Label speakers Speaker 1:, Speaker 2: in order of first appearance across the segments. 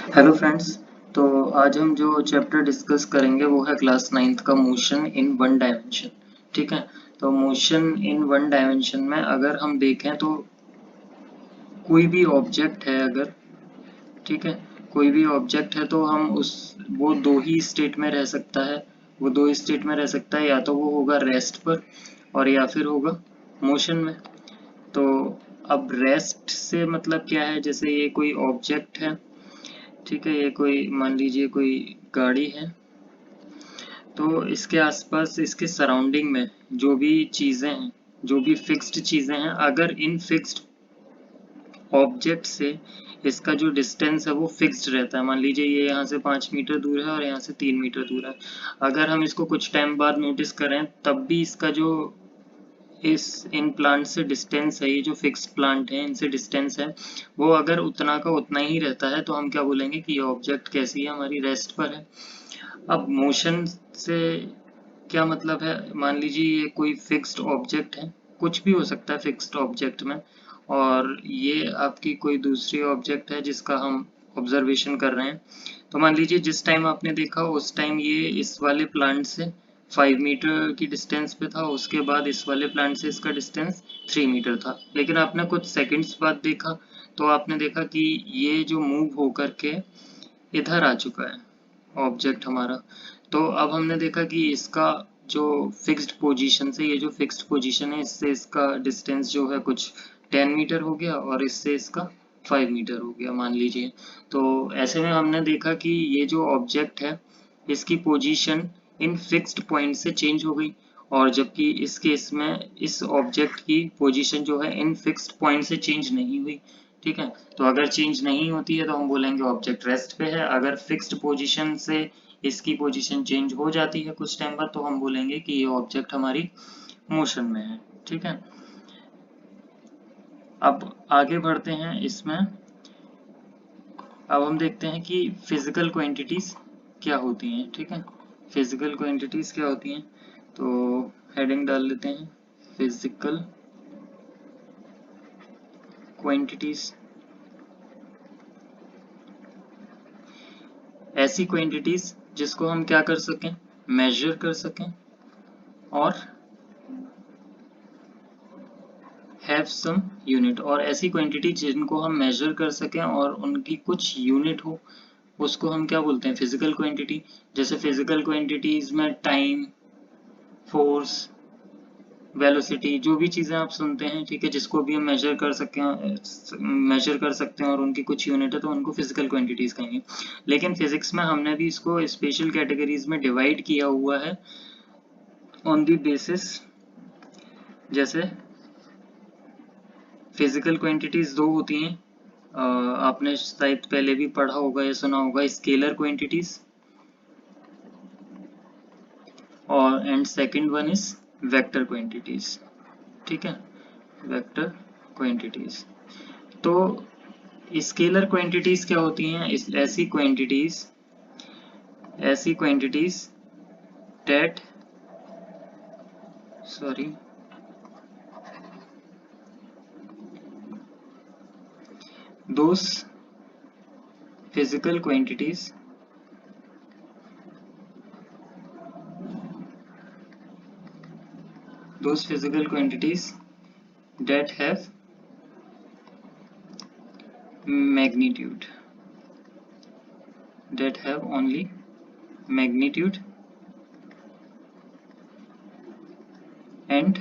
Speaker 1: Hello friends. तो आज हम जो चैप्टर डिस्कस करेंगे वो है क्लास 9th का मोशन इन वन डायमेंशन। ठीक है। तो मोशन इन वन डायमेंशन में अगर हम देखें तो कोई भी ऑब्जेक्ट है अगर, ठीक है, कोई भी ऑब्जेक्ट है तो हम उस वो दो ही स्टेट में रह सकता है। वो दो स्टेट में रह सकता है, या तो वो होगा रेस्ट पर और या फिर होगा मोशन में। तो अब रेस्ट से मतलब क्या है, जैसे ये कोई ऑब्जेक्ट है, ठीक है, ये कोई मान लीजिए कोई गाड़ी है। तो इसके आसपास इसके सराउंडिंग में जो भी चीज़ें हैं, जो भी फिक्स्ड चीज़ें हैं, अगर इन फिक्स्ड ऑब्जेक्ट से इसका जो डिस्टेंस है वो फिक्स्ड रहता है। मान लीजिए ये यहाँ से 5 मीटर दूर है और यहाँ से 3 मीटर दूर है। अगर हम इसको कुछ टाइम बाद नोटिस करें तब भी इसका जो इस इन प्लांट से डिस्टेंस है, ये जो फिक्स्ड प्लांट है इनसे डिस्टेंस है, वो अगर उतना का उतना ही रहता है तो हम क्या बोलेंगे कि ये ऑब्जेक्ट कैसी है, हमारी रेस्ट पर है। अब मोशन से क्या मतलब है, मान लीजिए ये कोई फिक्स्ड ऑब्जेक्ट है, कुछ भी हो सकता है फिक्स्ड ऑब्जेक्ट में, और ये आपकी कोई दूसरी ऑब्जेक्ट है जिसका हम ऑब्जर्वेशन कर रहे हैं। तो मान लीजिए जिस टाइम आपने देखा उस टाइम ये इस वाले प्लांट से 5 मीटर की डिस्टेंस पे था, उसके बाद इस वाले प्लांट से इसका डिस्टेंस 3 मीटर था। लेकिन आपने कुछ सेकंड्स बाद देखा तो आपने देखा कि ये जो मूव होकर के इधर आ चुका है ऑब्जेक्ट हमारा। तो अब हमने देखा कि इसका जो फिक्स्ड पोजीशन से, ये जो फिक्स्ड पोजीशन है, इससे इसका डिस्टेंस जो है कुछ 10 मीटर हो गया और इससे इसका 5 मीटर हो गया मान लीजिए। तो ऐसे में हमने देखा कि ये जो ऑब्जेक्ट है इसकी पोजीशन इन फिक्स्ड पॉइंट से चेंज हो गई, और जबकि इस केस में इस ऑब्जेक्ट की पोजीशन जो है इन फिक्स्ड पॉइंट से चेंज नहीं हुई। ठीक है। तो अगर चेंज नहीं होती है तो हम बोलेंगे ऑब्जेक्ट रेस्ट पे है। अगर फिक्स्ड पोजीशन से इसकी पोजीशन चेंज हो जाती है कुछ टाइम बाद तो हम बोलेंगे कि ये ऑब्जेक्ट हमारी मोशन में है। ठीक है। अब आगे बढ़ते हैं इसमें। अब हम देखते हैं कि फिजिकल क्वांटिटीज क्या होती हैं। ठीक है। फिजिकल क्वांटिटीज क्या होती हैं, तो हेडिंग डाल लेते हैं फिजिकल क्वांटिटीज। ऐसी क्वांटिटीज जिसको हम क्या कर सकें, मेजर कर सकें और हैव सम यूनिट, और ऐसी क्वांटिटी जिनको हम मेजर कर सकें और उनकी कुछ यूनिट हो, उसको हम क्या बोलते हैं, फिजिकल क्वांटिटी। जैसे फिजिकल क्वांटिटीज में टाइम, फोर्स, वेलोसिटी, जो भी चीजें आप सुनते हैं, ठीक है, जिसको भी हम मेजर कर सकते हैं और उनकी कुछ यूनिट है तो उनको फिजिकल क्वांटिटीज कहेंगे। लेकिन फिजिक्स में हमने भी इसको स्पेशल कैटेगरीज में डिवाइड किया हुआ है ऑन द बेसिस, जैसे फिजिकल क्वांटिटीज दो होती हैं। आपने शायद पहले भी पढ़ा होगा या सुना होगा, स्केलर क्वांटिटीज और and second one is vector quantities. ठीक है, वेक्टर क्वांटिटीज। तो स्केलर क्वांटिटीज क्या होती हैं, ऐसी quantities that sorry those physical quantities that have magnitude, that have only magnitude and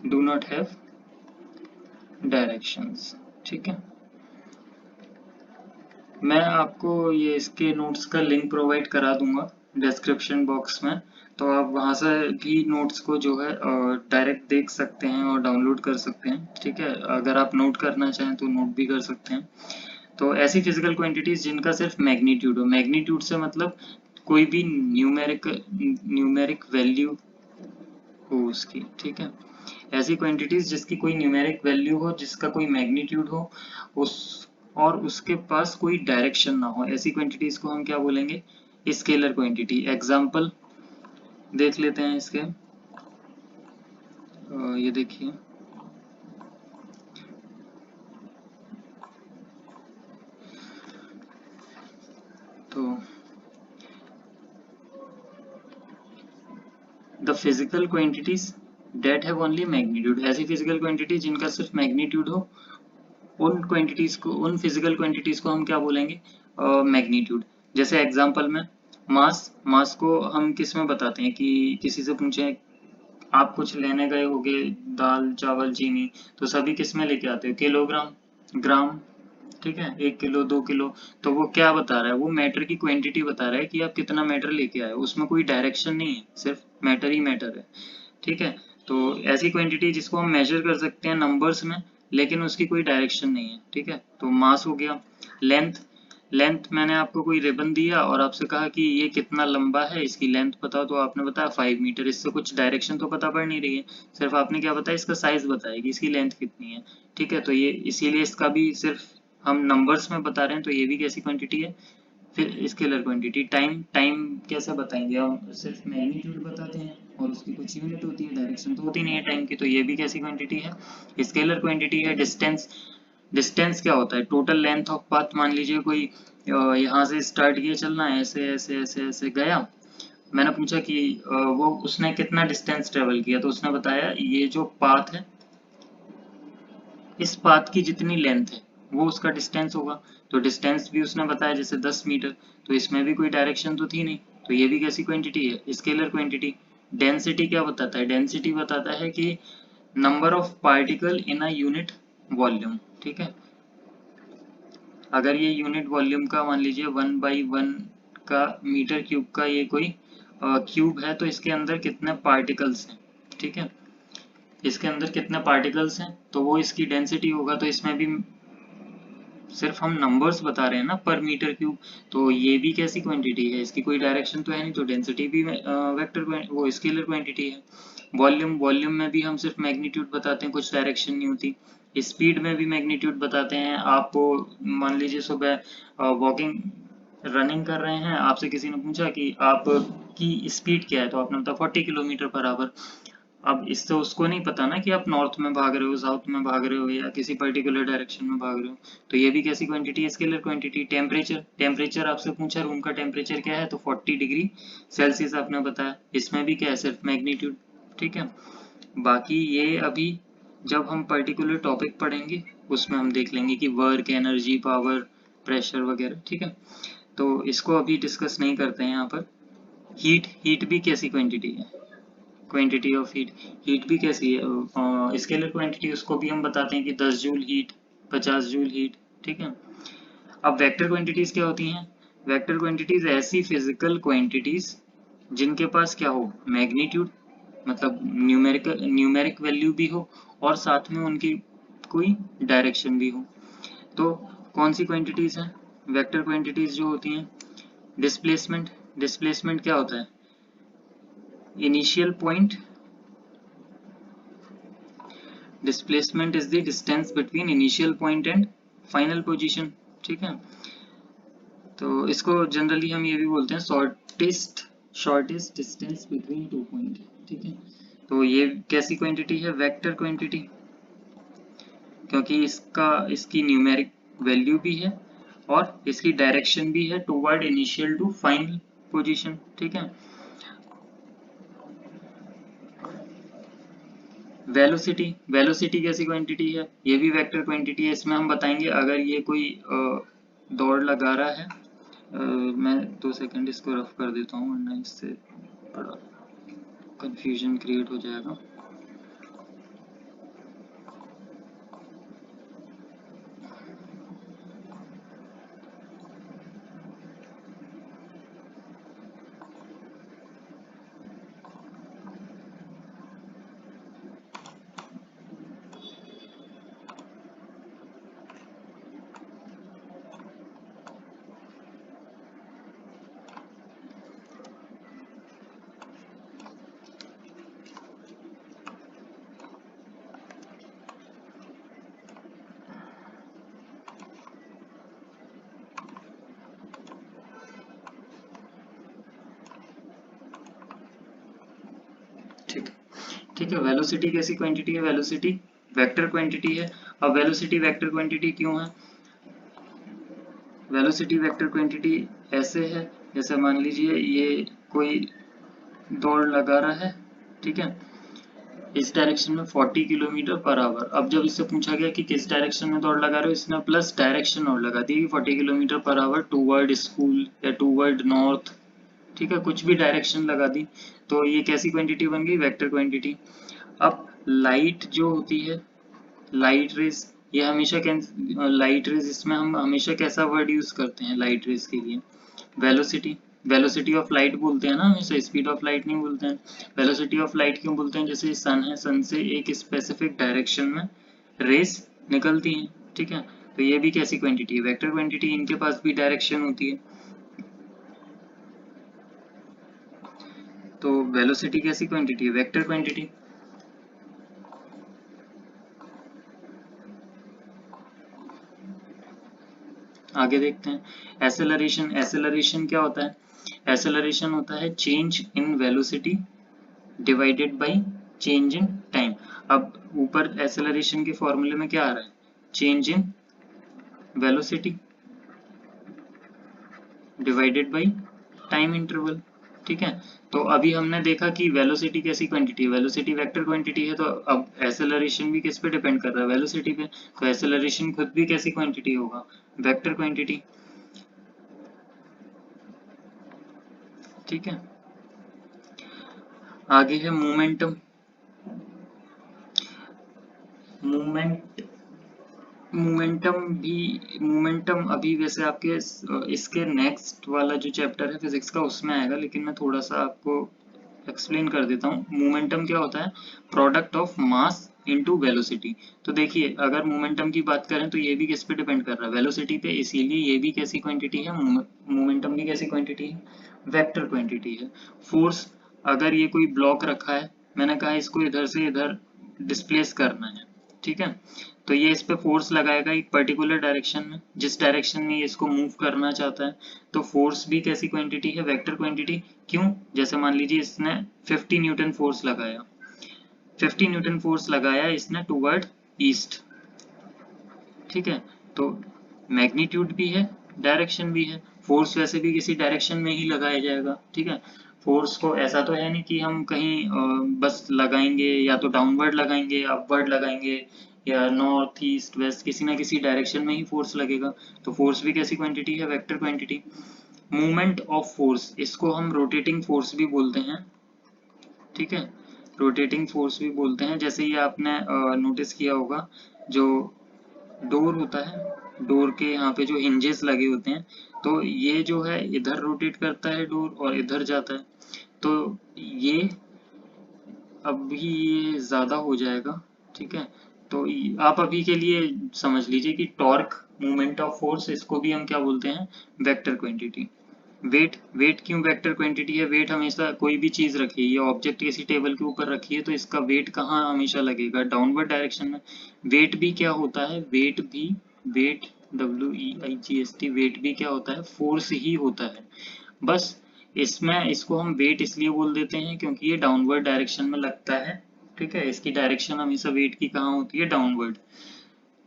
Speaker 1: do not have directions। ठीक है। मैं आपको ये इसके नोट्स का लिंक प्रोवाइड करा दूंगा डिस्क्रिप्शन बॉक्स में, तो आप वहां से भी नोट्स को जो है डायरेक्ट देख सकते हैं और डाउनलोड कर सकते हैं। ठीक है, अगर आप नोट करना चाहें तो नोट भी कर सकते हैं। तो ऐसी फिजिकल क्वांटिटीज जिनका सिर्फ मैग्नीट्यूड हो, मैग्नीट्यूड से मतलब कोई भी न्यूमेरिक वैल्यू हो उसकी। ठीक है, ऐसी क्वांटिटीज जिसकी कोई न्यूमेरिक वैल्यू हो, जिसका कोई मैग्नीट्यूड हो, उस और उसके पास कोई डायरेक्शन ना हो, ऐसी क्वांटिटीज को हम क्या बोलेंगे, स्केलर क्वांटिटी। एग्जांपल देख लेते हैं इसके। ये देखिए, the physical quantities that have only magnitude, ऐसी फिजिकल क्वांटिटी जिनका सिर्फ मैग्नीट्यूड हो, उन क्वांटिटीज को, उन फिजिकल क्वांटिटीज को हम क्या बोलेंगे, मैग्नीट्यूड। जैसे एग्जांपल में मास को हम किस में बताते हैं कि किसी से पूछे आप कुछ लेने गए होगे, दाल चावल चीनी, तो सभी किस में लेके आते हो, किलोग्राम, ग्राम, ठीक है, 1 किलो 2 किलो। तो वो क्या बता रहा है, वो मैटर की क्वांटिटी बता रहा है कि आप कितना मैटर लेके आए हो, उसमें कोई डायरेक्शन नहीं है, सिर्फ मैटर ही मैटर है, ठीक है। तो ऐसी क्वांटिटी जिसको हम मेजर कर सकते हैं नंबर्स में, लेकिन उसकी कोई डायरेक्शन नहीं है, ठीक है। तो मास हो गया। लेंथ, लेंथ मैंने आपको कोई रिबन दिया और आपसे कहा कि ये कितना लंबा है, इसकी लेंथ बताओ, तो आपने बताया 5 मीटर। इससे कुछ डायरेक्शन तो पता पड़ नहीं रही है, सिर्फ आपने क्या बताया, इसका साइज बताया कि इसकी लेंथ कितनी है, ठीक है। तो ये इसीलिए इसका भी सिर्फ हम नंबर्स में बता रहे हैं, तो ये भी कैसी क्वांटिटी है, फिर स्केलर क्वांटिटी। टाइम, टाइम कैसे बताएंगे, हम सिर्फ मैग्नीट्यूड बताते हैं और उसकी कुछ यूनिट होती है, डायरेक्शन तो होती नहीं है टाइम की, तो ये भी कैसी क्वांटिटी है, स्केलर क्वांटिटी है। डिस्टेंस, डिस्टेंस क्या होता है, टोटल लेंथ ऑफ पाथ। मान लीजिए कोई यहाँ से स्टार्ट किया चलना है, ऐसे ऐसे ऐसे ऐसे गया, मैंने पूछा कि वो उसने कितना डिस्टेंस ट्रेवल किया, तो उसने बताया ये जो पाथ है, इस पाथ की जितनी लेंथ है वो उसका डिस्टेंस होगा। तो डिस्टेंस भी उसने बताया जैसे 10 मीटर, तो इसमें भी कोई डायरेक्शन तो थी नहीं, तो ये भी कैसी क्वांटिटी है, स्केलर क्वांटिटी। डेंसिटी क्या बताता है, डेंसिटी बताता है कि number of particle in a unit volume, ठीक है। अगर ये यूनिट वॉल्यूम का मान लीजिए 1/1 का मीटर क्यूब का ये कोई क्यूब है, तो इसके अंदर कितने पार्टिकल्स हैं, ठीक है, इसके अंदर कितने पार्टिकल्स हैं, तो वो इसकी डेंसिटी होगा। तो इसमें भी सिर्फ हम नंबर्स बता रहे हैं ना, पर मीटर क्यूब, तो ये भी कैसी क्वांटिटी है, इसकी कोई डायरेक्शन तो है नहीं, तो डेंसिटी भी वेक्टर वो स्केलर क्वांटिटी है। वॉल्यूम, वॉल्यूम में भी हम सिर्फ मैग्नीट्यूड बताते हैं, कुछ डायरेक्शन नहीं होती। स्पीड में भी मैग्नीट्यूड बताते हैं। आपको मान लीजिए सुबह वॉकिंग, रनिंग कर रहे हैं, आपसे किसी ने पूछा कि आपकी स्पीड क्या है, तो आपने बताया 40 किलोमीटर पर आवर। अब इससे उसको नहीं पता ना कि आप नॉर्थ में भाग रहे हो, साउथ में भाग रहे हो, या किसी पर्टिकुलर डायरेक्शन में भाग रहे हो। तो ये भी कैसी क्वांटिटी है, स्केलर क्वांटिटी। टेम्परेचर, टेम्परेचर आपसे पूछा रूम का टेम्परेचर क्या है, तो 40 डिग्री सेल्सियस आपने बताया, इसमें भी क्या है, सिर्फ मैग्नीट्यूड, ठीक है। बाकी ये अभी जब हम पर्टिकुलर टॉपिक पढ़ेंगे उसमें हम देख लेंगे कि वर्क, एनर्जी, पावर, प्रेशर वगैरह, ठीक है। तो इसको अभी डिस्कस नहीं करते हैं यहाँ पर। हीट, हीट भी कैसी क्वांटिटी है, क्वांटिटी ऑफ हीट, हीट भी कैसी है, स्केलर क्वांटिटी, उसको भी हम बताते हैं कि 10 जूल हीट, 50 जूल हीट, ठीक है। अब वेक्टर क्वांटिटीज क्या होती हैं, वेक्टर क्वांटिटीज ऐसी फिजिकल क्वांटिटीज जिनके पास क्या हो, मैग्नीट्यूड, मतलब न्यूमेरिक वैल्यू भी हो, और साथ में उनकी कोई डायरेक्शन भी हो। तो कौन सी क्वांटिटीज हैं वेक्टर क्वांटिटीज जो होती हैं, डिस्प्लेसमेंट, डिस्प्लेसमेंट क्या होता है, initial point, displacement is the distance between initial point and final position, ठीक है। तो इसको जनरली हम ये भी बोलते हैं शॉर्टेस्ट डिस्टेंस बिटवीन 2 पॉइंट, ठीक है। तो ये कैसी क्वांटिटी है, वेक्टर क्वांटिटी, क्योंकि इसकी न्यूमेरिक वैल्यू भी है और इसकी डायरेक्शन भी है toward initial to final position, ठीक है। वेलोसिटी, वेलोसिटी कैसी क्वांटिटी है, ये भी वेक्टर क्वांटिटी है। इसमें हम बताएंगे अगर ये कोई दौड़ लगा रहा है, मैं 2 सेकंड इसको रफ कर देता हूँ वरना इससे बड़ा कंफ्यूजन क्रिएट हो जाएगा। ठीक है, वेलोसिटी कैसी क्वांटिटी है, वेलोसिटी वेक्टर क्वांटिटी है। अब वेलोसिटी वेक्टर क्वांटिटी क्यों है, वेलोसिटी वेक्टर क्वांटिटी ऐसे है, जैसे मान लीजिए ये कोई दौड़ लगा रहा है, ठीक है, इस डायरेक्शन में 40 किलोमीटर पर आवर। अब जब इससे पूछा गया कि किस डायरेक्शन में दौड़ लगा रहे हो, इसने प्लस डायरेक्शन और लगा दी 40 kilometre per hour toward school या टूवर्ड नॉर्थ, ठीक है, कुछ भी डायरेक्शन लगा दी। तो ये कैसी क्वांटिटी बन गई, वेक्टर क्वांटिटी। अब लाइट जो होती है, लाइट रेज, ये हमेशा लाइट रेज, इसमें हम हमेशा कैसा वर्ड यूज करते हैं लाइट रेज के लिए, वेलोसिटी। वेलोसिटी ऑफ लाइट बोलते हैं ना हमेशा, स्पीड ऑफ लाइट नहीं बोलते हैं। वेलोसिटी ऑफ लाइट क्यों बोलते हैं, जैसे सन है, सन से एक स्पेसिफिक डायरेक्शन में रेस निकलती हैं, ठीक है। तो ये भी कैसी क्वांटिटी है, वेक्टर क्वांटिटी। इनके पास भी डायरेक्शन होती है। तो वेलोसिटी कैसी क्वांटिटी है, वेक्टर क्वांटिटी। आगे देखते हैं एसेलरेशन। एसेलरेशन क्या होता है, एसेलरेशन होता है change in velocity divided by change in time. अब ऊपर एसेलरेशन के फॉर्मूले में क्या आ रहा है, change in velocity divided by time interval, ठीक है। तो अभी हमने देखा कि वेलोसिटी कैसी क्वांटिटी है, वेलोसिटी वेक्टर क्वांटिटी है। तो अब एसेलरेशन भी किस पे डिपेंड कर रहा है, वेलोसिटी पे। तो एसेलरेशन खुद भी कैसी क्वांटिटी होगा, वेक्टर क्वांटिटी, ठीक है। आगे है मोमेंटम। मोमेंट मोमेंटम अभी वैसे आपके इसके नेक्स्ट वाला जो चैप्टर है फिजिक्स का उसमें आएगा, लेकिन मैं थोड़ा सा आपको एक्सप्लेन कर देता हूँ। मोमेंटम क्या होता है, product of mass into velocity. तो देखिए अगर मोमेंटम की बात करें तो ये भी किस पे डिपेंड कर रहा है, वेलोसिटी पे, इसीलिए ये भी कैसी क्वांटिटी है, मोमेंटम भी कैसी क्वांटिटी है, वेक्टर क्वांटिटी है। फोर्स, अगर ये कोई ब्लॉक रखा है, मैंने कहा इसको इधर से इधर डिस्प्लेस करना है, ठीक है। तो ये इस पे फोर्स लगाएगा एक पर्टिकुलर डायरेक्शन में, जिस डायरेक्शन में ये इसको मूव करना चाहता है। तो फोर्स भी कैसी क्वांटिटी है, वेक्टर क्वांटिटी। क्यों, जैसे मान लीजिए इसने 50 न्यूटन फोर्स लगाया, 50 न्यूटन फोर्स लगाया इसने टुवर्ड ईस्ट, ठीक है। तो मैग्नीट्यूड भी है, डायरेक्शन भी है। फोर्स वैसे भी किसी डायरेक्शन में ही लगाया जाएगा, ठीक है। फोर्स को ऐसा तो है नहीं कि हम कहीं बस लगाएंगे, या तो डाउनवर्ड लगाएंगे, अपवर्ड लगाएंगे, या नॉर्थ ईस्ट वेस्ट, किसी ना किसी डायरेक्शन में ही फोर्स लगेगा। तो फोर्स भी कैसी क्वांटिटी है, vector quantity. Movement of force, इसको हम रोटेटिंग फोर्स भी बोलते हैं, ठीक है। रोटेटिंग फोर्स भी बोलते हैं। जैसे ये आपने नोटिस किया होगा, जो डोर होता है, डोर के यहाँ पे जो हिंजेस लगे होते हैं, तो ये जो है इधर रोटेट करता है डोर और इधर जाता है। तो ये अभी ये ज्यादा हो जाएगा, ठीक है। तो आप अभी के लिए समझ लीजिए कि टॉर्क, मूवमेंट ऑफ फोर्स, इसको भी हम क्या बोलते हैं, वेक्टर क्वांटिटी। वेट, वेट क्यों वेक्टर क्वांटिटी है, वेट हमेशा कोई भी चीज रखी है, ये ऑब्जेक्ट किसी टेबल के ऊपर रखी है तो इसका वेट कहाँ हमेशा लगेगा, डाउनवर्ड डायरेक्शन में। वेट भी क्या होता है, वेट भी, वेट, WEIGST, वेट भी क्या होता है, फोर्स ही होता है। बस इसमें इसको हम वेट इसलिए बोल देते हैं क्योंकि ये डाउनवर्ड डायरेक्शन में लगता है, ठीक है। इसकी डायरेक्शन हमेशा वेट की कहाँ होती है, डाउनवर्ड।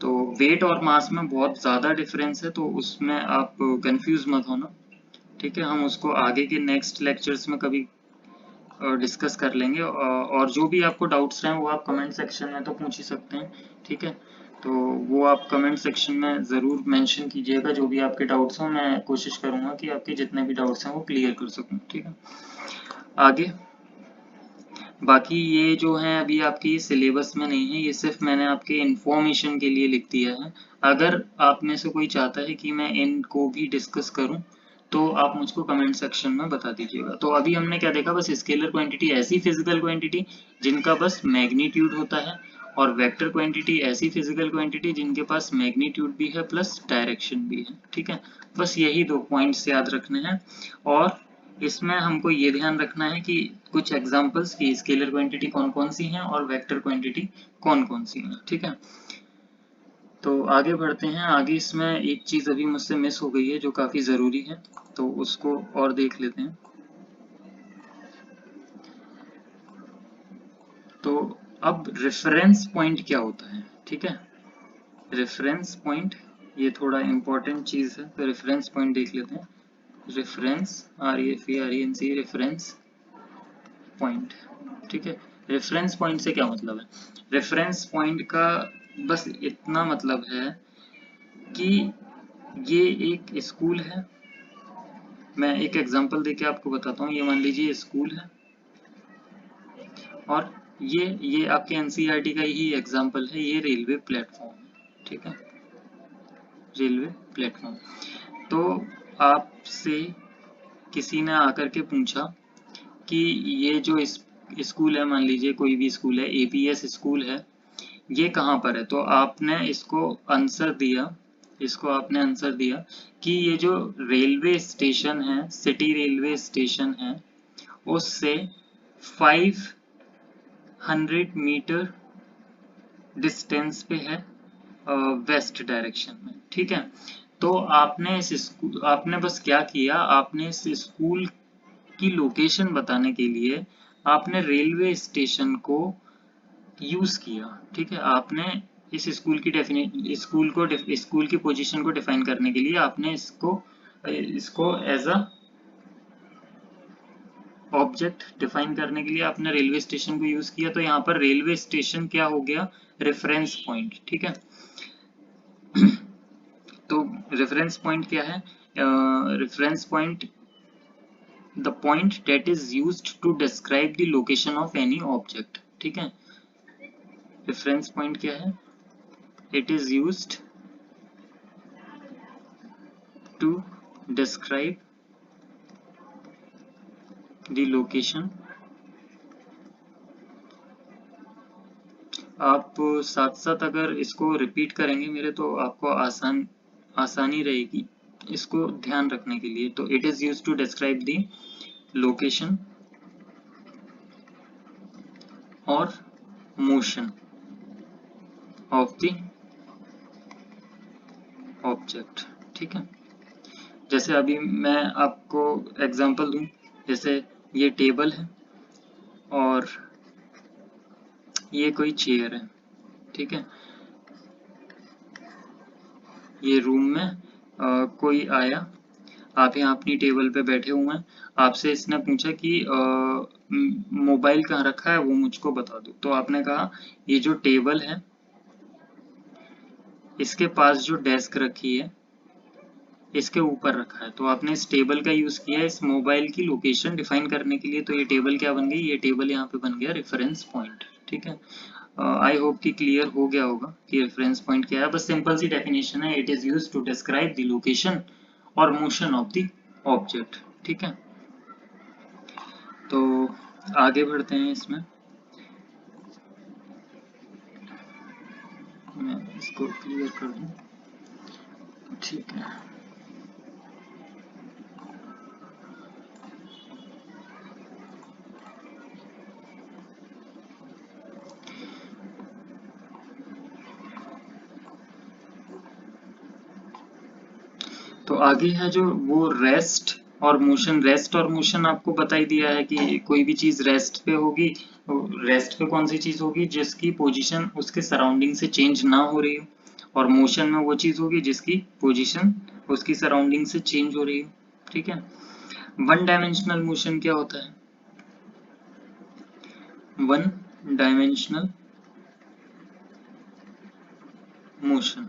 Speaker 1: तो वेट और मास में बहुत ज्यादा डिफरेंस है, तो उसमें आप कंफ्यूज मत होना, ठीक है। हम उसको आगे के नेक्स्ट लेक्चर्स में कभी डिस्कस कर लेंगे, और जो भी आपको डाउट्स रहे वो आप कमेंट सेक्शन में तो पूछ ही सकते हैं, ठीक है। तो वो आप कमेंट सेक्शन में ज़रूर मेंशन कीजिएगा, जो भी आपके डाउट्स हों, मैं कोशिश करूंगा कि आपके जितने भी डाउट्स हैं वो क्लियर कर सकूं, ठीक है। आगे बाकी ये जो है अभी आपकी सिलेबस में नहीं है, ये सिर्फ मैंने आपके इंफॉर्मेशन के लिए लिख दिया है। अगर आप में से कोई चाहता है कि मैं इनको भी डिस्कस करूं तो आप मुझको कमेंट सेक्शन में बता दीजिएगा। तो अभी हमने क्या देखा, बस स्केलर क्वांटिटी ऐसी फिजिकल क्वांटिटी जिनका बस मैग्नीट्यूड होता है, और वेक्टर क्वांटिटी ऐसी फिजिकल क्वांटिटी जिनके पास मैग्नीट्यूड भी है प्लस डायरेक्शन भी है, ठीक है। बस यही दो पॉइंट्स याद रखने हैं। और इसमें हमको ये ध्यान रखना है कि कुछ एग्जांपल्स की स्केलर क्वांटिटी कौन कौन सी हैं और वेक्टर क्वांटिटी कौन कौन सी हैं, ठीक है। तो आगे बढ़ते हैं। आगे इसमें एक चीज अभी मुझसे मिस हो गई है जो काफी जरूरी है, तो उसको और देख लेते हैं। तो अब रेफरेंस पॉइंट क्या होता है, ठीक है। रेफरेंस पॉइंट ये थोड़ा इंपॉर्टेंट चीज है, तो रेफरेंस पॉइंट देख लेते हैं। रेफरेंस, REFERENC, रेफरेंस पॉइंट, ठीक है। रेफरेंस पॉइंट से क्या मतलब है? रेफरेंस पॉइंट का बस इतना मतलब है कि ये एक स्कूल है। मैं एक एग्जांपल देके आपको बताता हूँ। ये मान लीजिए स्कूल है और ये आपके एनसीईआरटी का ही एग्जांपल है। ये रेलवे प्लेटफॉर्म है, ठीक है, रेलवे प्लेटफॉर्म। तो आपसे किसी ने आकर के पूछा कि ये जो स्कूल है, मान लीजिए कोई भी स्कूल है, एपीएस स्कूल है, ये कहाँ पर है? तो आपने इसको आंसर दिया, इसको आपने आंसर दिया कि ये जो रेलवे स्टेशन है, सिटी रेलवे स्टेशन है, उससे 500 मीटर डिस्टेंस पे है वेस्ट डायरेक्शन में, ठीक है। तो आपने बस क्या किया, आपने इस स्कूल की लोकेशन बताने के लिए आपने रेलवे स्टेशन को यूज किया, ठीक है। आपने इस स्कूल की पोजीशन को डिफाइन करने के लिए आपने इसको एज अ ऑब्जेक्ट डिफाइन करने के लिए आपने रेलवे स्टेशन को यूज किया। तो यहाँ पर रेलवे स्टेशन क्या हो गया? रेफरेंस पॉइंट, ठीक है। तो रेफरेंस पॉइंट क्या है? Reference point the point that is used to describe the location of any object, ठीक है। रेफरेंस पॉइंट क्या है? It is used to describe the location. आप साथ साथ अगर इसको रिपीट करेंगे मेरे, तो आपको आसानी रहेगी इसको ध्यान रखने के लिए। तो it is use to describe the location और मोशन ऑफ द ऑब्जेक्ट, ठीक है। जैसे अभी मैं आपको एग्जांपल दूं, जैसे ये टेबल है और ये कोई चेयर है, ठीक है। ये रूम में कोई आया, आप यहाँ अपनी टेबल पे बैठे हुए हैं, आपसे इसने पूछा कि मोबाइल कहाँ रखा है, वो मुझको बता दो। तो आपने कहा ये जो टेबल है, इसके पास जो डेस्क रखी है, इसके ऊपर रखा है। तो आपने इस टेबल का यूज किया इस मोबाइल की लोकेशन डिफाइन करने के लिए। तो ये टेबल क्या बन गई? ये टेबल यहाँ पे बन गया रेफरेंस पॉइंट, ठीक है। आई होप कि क्लियर हो गया होगा कि रेफरेंस पॉइंट क्या है। बस सिंपल सी डेफिनेशन है, it is used to describe the location और मोशन ऑफ द ऑब्जेक्ट, ठीक है। तो आगे बढ़ते हैं इसमें। मैं इसको क्लियर कर दूं, ठीक है। तो आगे है जो वो रेस्ट और मोशन। रेस्ट और मोशन आपको बता ही दिया है कि कोई भी चीज रेस्ट पे होगी, रेस्ट पे कौन सी चीज होगी? जिसकी पोजीशन उसके सराउंडिंग से चेंज ना हो रही हो, और मोशन में वो चीज होगी जिसकी पोजीशन उसकी सराउंडिंग से चेंज हो रही हो, ठीक है। वन डायमेंशनल मोशन क्या होता है? वन डायमेंशनल मोशन,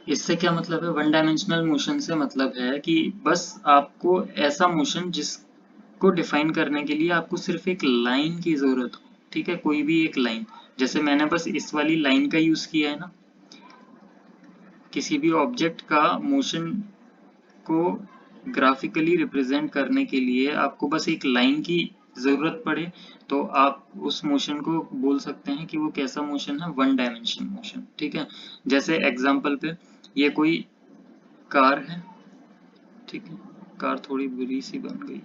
Speaker 1: इससे क्या मतलब है? वन डायमेंशनल मोशन से मतलब है कि बस आपको ऐसा मोशन जिसको डिफाइन करने के लिए आपको सिर्फ एक लाइन की जरूरत हो, ठीक है, कोई भी एक लाइन। जैसे मैंने बस इस वाली लाइन का यूज किया है ना, किसी भी ऑब्जेक्ट का मोशन को ग्राफिकली रिप्रेजेंट करने के लिए आपको बस एक लाइन की जरूरत पड़े, तो आप उस मोशन को बोल सकते हैं कि वो कैसा मोशन है? वन डायमेंशन मोशन, ठीक है। जैसे एग्जांपल पे ये कोई कार है, ठीक है, कार थोड़ी बुरी सी बन गई।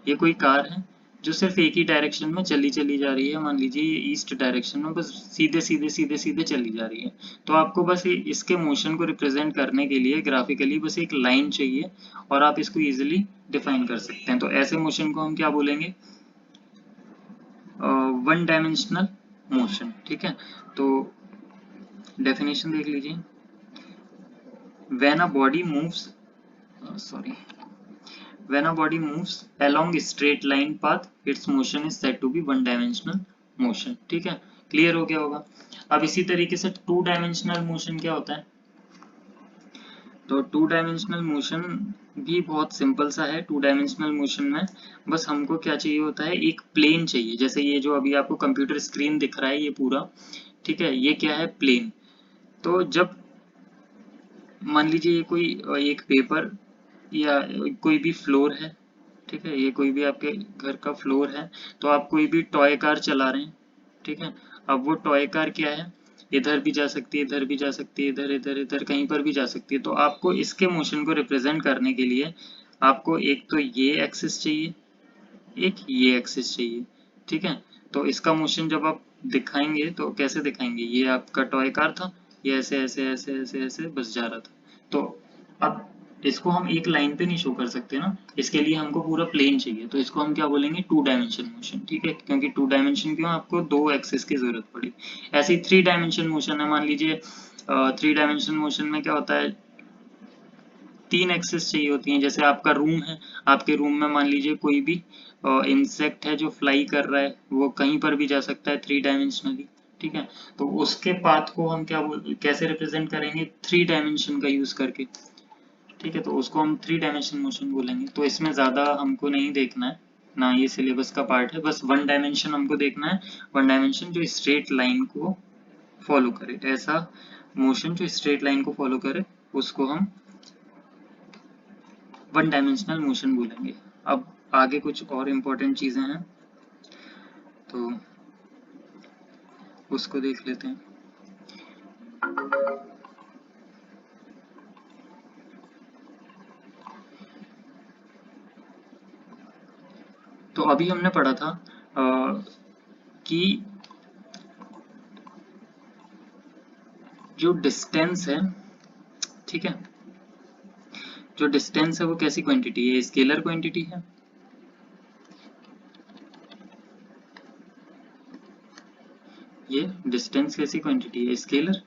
Speaker 1: ये कोई कार है जो सिर्फ एक ही डायरेक्शन में चली जा रही है। मान लीजिए ये ईस्ट डायरेक्शन में बस सीधे चली जा रही है। तो आपको बस इसके मोशन को रिप्रेजेंट करने के लिए ग्राफिकली बस एक लाइन चाहिए, और आप इसको इजिली डिफाइन कर सकते हैं। तो ऐसे मोशन को हम क्या बोलेंगे? वन डायमेंशनल मोशन, ठीक है। तो डेफिनेशन देख लीजिए। When a body moves, sorry, When a body moves along a straight line path, its motion is said to be one dimensional motion। ठीक है, क्लियर हो गया होगा। अब इसी तरीके से टू डायमेंशनल मोशन क्या होता है? तो टू डायमेंशनल मोशन भी बहुत सिंपल सा है। टू डायमेंशनल मोशन में बस हमको क्या चाहिए होता है, एक प्लेन चाहिए। जैसे ये जो अभी आपको कंप्यूटर स्क्रीन दिख रहा है ये पूरा, ठीक है, ये क्या है, प्लेन। तो जब मान लीजिए ये कोई एक पेपर या कोई भी फ्लोर है, ठीक है, ये कोई भी आपके घर का फ्लोर है, तो आप कोई भी टॉय कार चला रहे हैं, ठीक है। अब वो टॉय कार क्या है, इधर भी जा सकती है, इधर भी जा सकती है, इधर इधर इधर कहीं पर भी जा सकती है। तो आपको इसके मोशन को रिप्रेजेंट करने के लिए आपको एक तो ये एक्सिस चाहिए, एक ये एक्सिस चाहिए, ठीक है। तो इसका मोशन जब आप दिखाएंगे तो कैसे दिखाएंगे, ये आपका टॉय कार था, ये ऐसे ऐसे ऐसे ऐसे ऐसे बस जा रहा था। तो अब इसको हम एक लाइन पे नहीं शो कर सकते ना, इसके लिए हमको पूरा प्लेन चाहिए। तो इसको हम क्या बोलेंगे, टू डायमेंशन मोशन, ठीक है। क्योंकि टू डायमेंशन क्यों, आपको दो एक्सिस की जरूरत पड़ी। ऐसे ही थ्री डायमेंशन मोशन है, मान लीजिए थ्री डायमेंशन मोशन में क्या होता है, तीन एक्सिस चाहिए होती हैं। जैसे आपका रूम है, आपके रूम में मान लीजिए कोई भी इंसेक्ट है जो फ्लाई कर रहा है, वो कहीं पर भी जा सकता है थ्री डायमेंशनली, ठीक है। तो उसके पाथ को हम कैसे रिप्रेजेंट करेंगे, थ्री डायमेंशन का यूज करके, ठीक है। तो उसको हम थ्री डायमेंशन मोशन बोलेंगे। तो इसमें ज्यादा हमको नहीं देखना है, ना ये सिलेबस का पार्ट है, बस वन डायमेंशन हमको देखना है। वन डायमेंशन जो स्ट्रेट लाइन को फॉलो करे, ऐसा मोशन जो स्ट्रेट लाइन को फॉलो करे, उसको हम वन डायमेंशनल मोशन बोलेंगे। अब आगे कुछ और इम्पोर्टेंट चीजें हैं तो उसको देख लेते हैं। तो अभी हमने पढ़ा था कि जो डिस्टेंस है, ठीक है, जो डिस्टेंस है वो कैसी क्वांटिटी है, स्केलर क्वांटिटी है। ये डिस्टेंस कैसी क्वांटिटी है, स्केलर।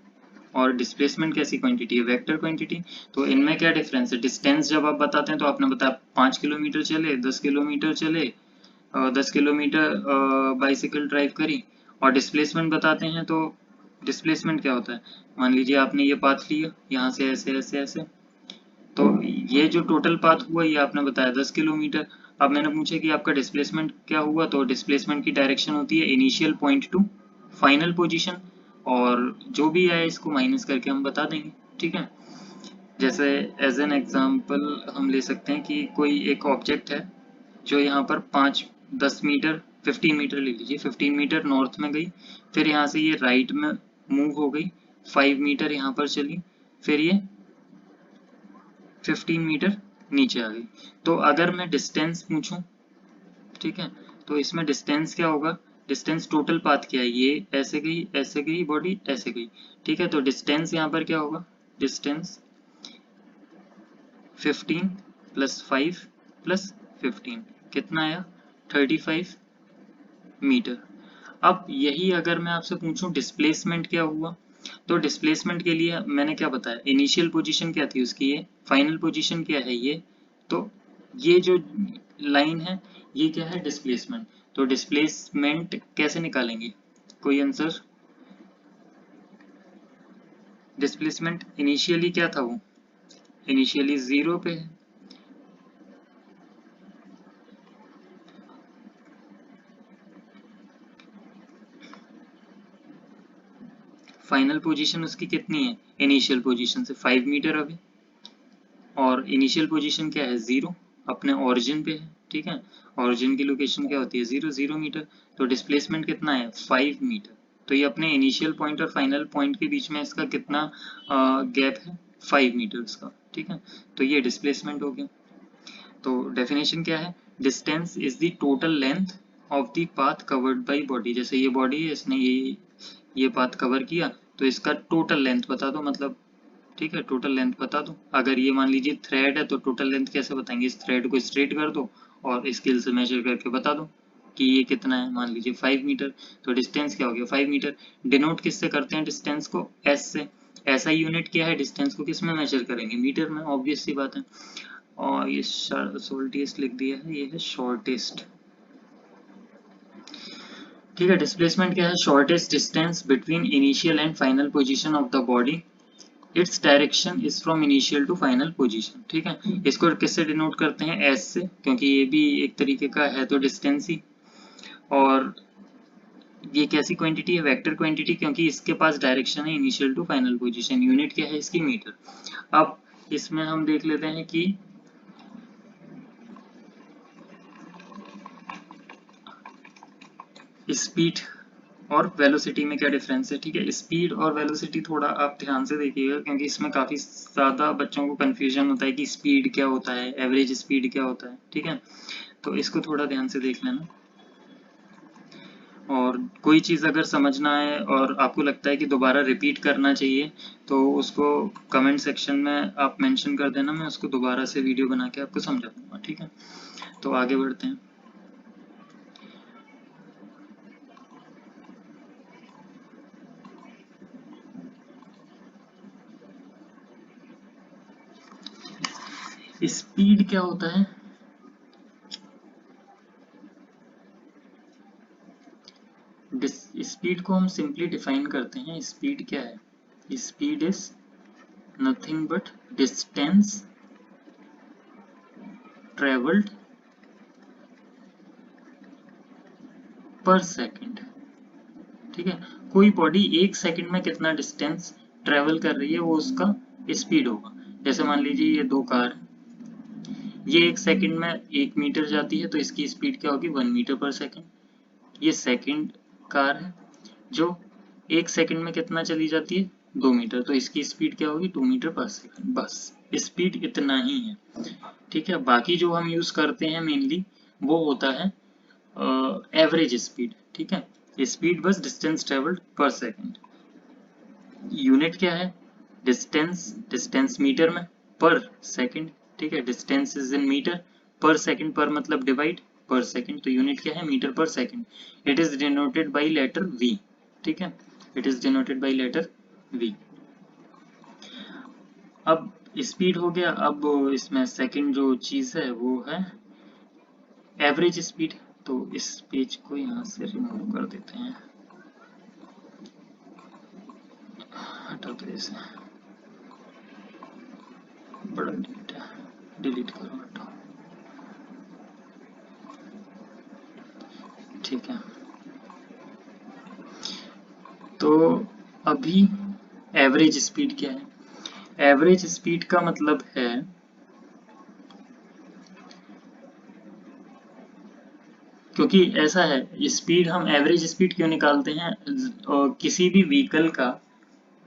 Speaker 1: और डिस्प्लेसमेंट कैसी क्वांटिटी है, वेक्टर क्वांटिटी। तो इनमें क्या डिफरेंस है, डिस्टेंस जब आप बताते हैं तो आपने बताया 5 किलोमीटर चले, 10 किलोमीटर चले, 10 किलोमीटर बाइसिकल ड्राइव करी। और डिस्प्लेसमेंट बताते हैं तो डिस्प्लेसमेंट क्या होता है, मान लीजिए आपने ये पाथ लिया यहाँ से ऐसे ऐसे ऐसे, तो ये जो टोटल पाथ हुआ ये आपने बताया 10 किलोमीटर। अब मैंने पूछा कि आपका डिस्प्लेसमेंट क्या हुआ, तो डिस्प्लेसमेंट की डायरेक्शन होती है initial point two final position, और जो भी आए इसको माइनस करके हम बता देंगे, ठीक है। जैसे एज एन एग्जांपल हम ले सकते हैं कि कोई एक ऑब्जेक्ट है जो यहाँ पर 10 मीटर 15 मीटर ले लीजिए, 15 मीटर नॉर्थ में गई, फिर यहाँ से ये राइट में मूव हो गई, 5 मीटर यहाँ पर चली, फिर ये 15 मीटर नीचे आ गई। तो अगर मैं डिस्टेंस पूछूं, ठीक है, तो इसमें डिस्टेंस क्या होगा, डिस्टेंस टोटल पाथ क्या है, ये ऐसे गई बॉडी ऐसे गई, ठीक है। तो डिस्टेंस यहाँ पर क्या होगा, डिस्टेंस 15 प्लस 5 प्लस 15 कितना आया, 35 मीटर। अब यही अगर मैं आपसे पूछूं डिस्प्लेसमेंट क्या हुआ, तो डिस्प्लेसमेंट के लिए मैंने क्या बताया, इनिशियल पोजीशन क्या थी उसकी, ये फाइनल पोजीशन क्या है ये, तो ये जो लाइन है ये क्या है, डिस्प्लेसमेंट। तो डिस्प्लेसमेंट कैसे निकालेंगे, कोई आंसर, डिस्प्लेसमेंट इनिशियली क्या था, वो इनिशियली 0 पे है, फाइनल पोजीशन उसकी कितनी है, इनिशियल पोजीशन से 5 मीटर अभी, और इनिशियल पोजीशन क्या है 0, अपने ओरिजिन पे है, ठीक है। ओरिजिन की लोकेशन क्या होती है 0 मीटर। तो डिस्प्लेसमेंट कितना है 5 मीटर। तो ये अपने इनिशियल पॉइंट और फाइनल पॉइंट के बीच में इसका कितना गैप है, 5 मीटर्स का, ठीक है। तो ये डिस्प्लेसमेंट हो गया। तो डेफिनेशन क्या है, distance is the total length of the path covered by body. जैसे ये बॉडी है, इसने ये पाथ कवर किया, तो इसका टोटल लेंथ बता दो, मतलब ठीक है, टोटल लेंथ बता दो। अगर ये मान लीजिए थ्रेड है तो टोटल लेंथ कैसे बताएंगे, इस थ्रेड को स्ट्रेट कर दो और स्केल से मेजर करके बता दो कि ये कितना है, मान लीजिए 5 मीटर। तो डिस्टेंस क्या हो गया 5 मीटर। डिनोट किससे करते हैं डिस्टेंस को, एस से। ऐसा यूनिट क्या है, डिस्टेंस को किस में मेजर करेंगे, मीटर में, ऑब्वियस सी बात है। और ये शॉर्टेस्ट लिख दिया है, ये है शॉर्टेस्ट। ठीक है, डिस्प्लेसमेंट क्या है? Shortest distance between initial and final position of the body, its direction is from initial to final position. ठीक है, इसको किससे डिनोट करते हैं? एस से, क्योंकि ये भी एक तरीके का है तो डिस्टेंस ही। और ये कैसी क्वांटिटी है? वेक्टर क्वांटिटी, क्योंकि इसके पास डायरेक्शन है initial to final position. Unit क्या है इसकी? मीटर। अब इसमें हम देख लेते हैं कि स्पीड और वेलोसिटी में क्या डिफरेंस है। ठीक है, स्पीड और वेलोसिटी थोड़ा आप ध्यान से देखिएगा, क्योंकि इसमें काफी ज्यादा बच्चों को कंफ्यूजन होता है कि स्पीड क्या होता है, एवरेज स्पीड क्या होता है। ठीक है, तो इसको थोड़ा ध्यान से देख लेना। और कोई चीज़ अगर समझना है और आपको लगता है कि दोबारा रिपीट करना चाहिए, तो उसको कमेंट सेक्शन में आप मेंशन कर देना, मैं उसको दोबारा से वीडियो बना के आपको समझा दूंगा। ठीक है, तो आगे बढ़ते हैं। स्पीड क्या होता है? स्पीड को हम सिंपली डिफाइन करते हैं। स्पीड क्या है? Speed is nothing but distance travelled पर सेकेंड। ठीक है, कोई बॉडी एक सेकंड में कितना डिस्टेंस ट्रेवल कर रही है वो उसका स्पीड होगा। जैसे मान लीजिए ये दो कार, ये एक सेकंड में 1 मीटर जाती है, तो इसकी स्पीड क्या होगी? 1 मीटर पर सेकंड। ये सेकंड कार है जो एक सेकंड में कितना चली जाती है? 2 मीटर, तो इसकी स्पीड क्या होगी? 2 मीटर पर सेकंड। बस स्पीड इतना ही है। ठीक है, बाकी जो हम यूज करते हैं मेनली वो होता है एवरेज स्पीड। ठीक है, स्पीड बस distance travelled per second. Unit क्या है? डिस्टेंस, डिस्टेंस मीटर में, पर सेकंड। ठीक है, डिस्टेंस इज इन मीटर, पर सेकंड, पर मतलब डिवाइड, पर सेकंड, तो यूनिट क्या है? मीटर पर second. It is denoted by letter V. ठीक है, it is denoted by letter V. अब स्पीड हो गया, अब इसमें सेकंड जो चीज है वो है एवरेज स्पीड। तो इस पेज को यहाँ से रिमूव कर देते हैं, हटा दो इसे, बड़ा डिलीट है, डिलीट करो, हटाओ। ठीक है, तो अभी एवरेज स्पीड क्या है? एवरेज स्पीड का मतलब है क्योंकि ऐसा है, स्पीड हम एवरेज स्पीड क्यों निकालते हैं? किसी भी व्हीकल का